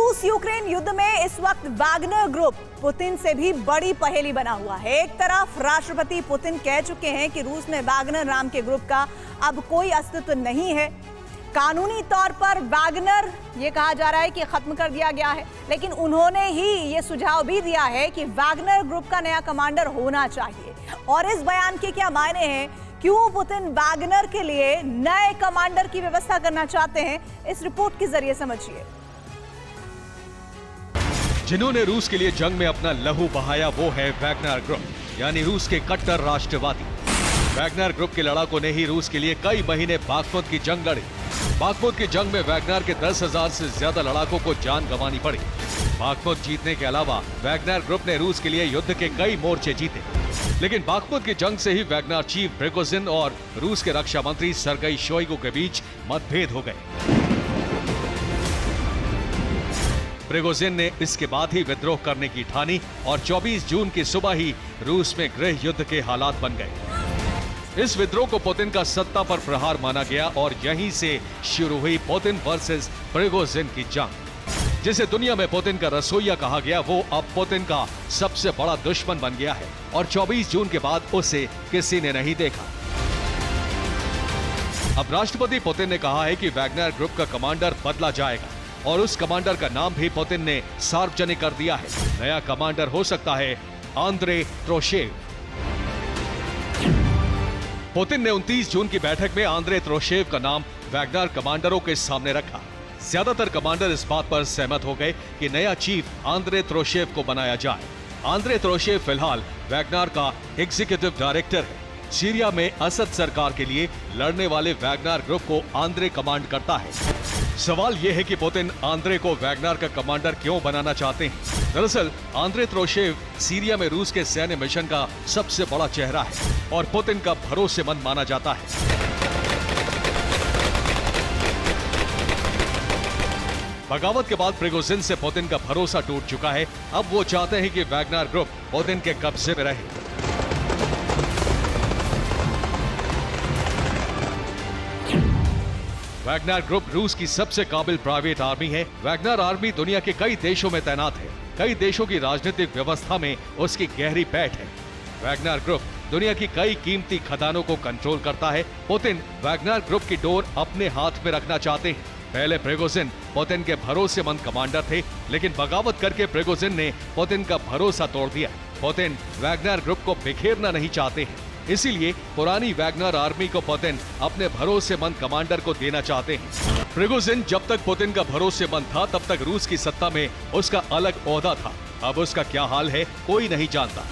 रूस यूक्रेन युद्ध में इस वक्त वैगनर ग्रुप पुतिन से भी बड़ी पहेली बना हुआ है। एक तरफ राष्ट्रपति पुतिन कह चुके हैं कि रूस में वैगनर नाम के ग्रुप का अब कोई अस्तित्व नहीं है। कानूनी तौर पर वैगनर ये कहा जा रहा है कि खत्म कर दिया गया है, लेकिन उन्होंने ही ये सुझाव भी दिया है कि वैगनर ग्रुप का नया कमांडर होना चाहिए। और इस बयान के क्या मायने हैं, क्यों पुतिन वैगनर के लिए नए कमांडर की व्यवस्था करना चाहते हैं, इस रिपोर्ट के जरिए समझिए। जिन्होंने रूस के लिए जंग में अपना लहू बहाया वो है वैगनर ग्रुप, यानी रूस के कट्टर राष्ट्रवादी। वैगनर ग्रुप के लड़ाकों ने ही रूस के लिए कई महीने बागमुत की जंग लड़ी। बागमुत की जंग में वैगनर के 10,000 से ज्यादा लड़ाकों को जान गंवानी पड़ी। बागमुत जीतने के अलावा वैगनर ग्रुप ने रूस के लिए युद्ध के कई मोर्चे जीते, लेकिन बागमुत की जंग से ही वैगनर चीफ प्रिगोजिन और रूस के रक्षा मंत्री सर्गेई शोइगु के बीच मतभेद हो गए। प्रिगोजिन ने इसके बाद ही विद्रोह करने की ठानी और 24 जून की सुबह ही रूस में गृह युद्ध के हालात बन गए। इस विद्रोह को पुतिन का सत्ता पर प्रहार माना गया और यहीं से शुरू हुई पुतिन वर्सेस प्रिगोजिन की जंग। जिसे दुनिया में पुतिन का रसोइया कहा गया, वो अब पुतिन का सबसे बड़ा दुश्मन बन गया है और 24 जून के बाद उसे किसी ने नहीं देखा। अब राष्ट्रपति पुतिन ने कहा है कि वैगनर ग्रुप का कमांडर बदला जाएगा और उस कमांडर का नाम भी पुतिन ने सार्वजनिक कर दिया है। नया कमांडर हो सकता है आंद्रे त्रोशेव। पुतिन ने 29 जून की बैठक में आंद्रे त्रोशेव का नाम वैगनर कमांडरों के सामने रखा। ज्यादातर कमांडर इस बात पर सहमत हो गए कि नया चीफ आंद्रे त्रोशेव को बनाया जाए। आंद्रे त्रोशेव फिलहाल वैगनर का एग्जीक्यूटिव डायरेक्टर है। सीरिया में असद सरकार के लिए लड़ने वाले वैगनर ग्रुप को आंद्रे कमांड करता है। सवाल यह है कि पुतिन आंद्रे को वैगनर का कमांडर क्यों बनाना चाहते हैं। दरअसल आंद्रे त्रोशेव सीरिया में रूस के सैन्य मिशन का सबसे बड़ा चेहरा है और पुतिन का भरोसेमंद माना जाता है। बगावत के बाद प्रिगोजिन से पुतिन का भरोसा टूट चुका है। अब वो चाहते हैं कि वैगनर ग्रुप पुतिन के कब्जे में रहे। वैगनर ग्रुप रूस की सबसे काबिल प्राइवेट आर्मी है। वैगनर आर्मी दुनिया के कई देशों में तैनात है। कई देशों की राजनीतिक व्यवस्था में उसकी गहरी पैठ है। वैगनर ग्रुप दुनिया की कई कीमती खदानों को कंट्रोल करता है। पुतिन वैगनर ग्रुप की डोर अपने हाथ में रखना चाहते हैं। पहले प्रिगोजिन पुतिन के भरोसेमंद कमांडर थे, लेकिन बगावत करके प्रिगोजिन ने पुतिन का भरोसा तोड़ दिया। पुतिन वैगनर ग्रुप को बिखेरना नहीं चाहते हैं, इसीलिए पुरानी वैगनर आर्मी को पुतिन अपने भरोसेमंद कमांडर को देना चाहते हैं। प्रिगोजिन जब तक पुतिन का भरोसेमंद था, तब तक रूस की सत्ता में उसका अलग ओहदा था। अब उसका क्या हाल है कोई नहीं जानता,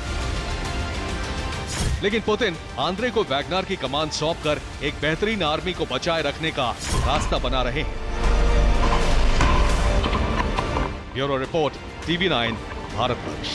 लेकिन पुतिन आंद्रे को वैगनर की कमान सौंपकर एक बेहतरीन आर्मी को बचाए रखने का रास्ता बना रहे हैं। Bureau report, TV9 Bharatvarsh.